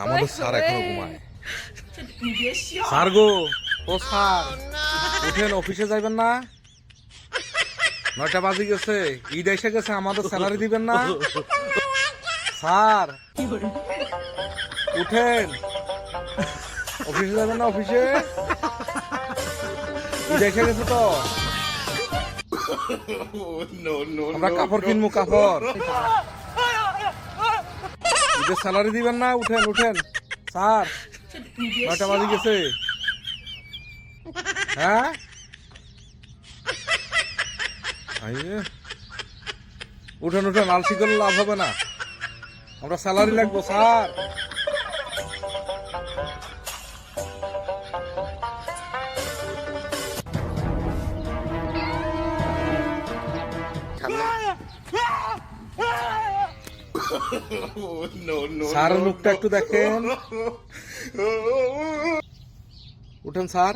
আমাদের স্যার এখনো ঘুমায়। স্যার গো, ও স্যার উঠেন, অফিসে যাইবেন না? 9টা বাজে গেছে, ঈদ এসে গেছে, আমাদের স্যালারি দিবেন না? স্যার উঠেন, অফিসে যাবেন না? অফিসে ঈদ এসে গেছে তো, আমরা কাপড় কিনবো, কাপড়। ঈদের স্যালারি দিবেন না? উঠেন উঠেন স্যার, 9টা বাজে গেছে। হ্যাঁ, উঠেন উঠেন, আলসি করলে লাভ হবে না, আমরা স্যালারি লাগবো স্যার। স্যার মুখটা একটু দেখেন, উঠেন স্যার।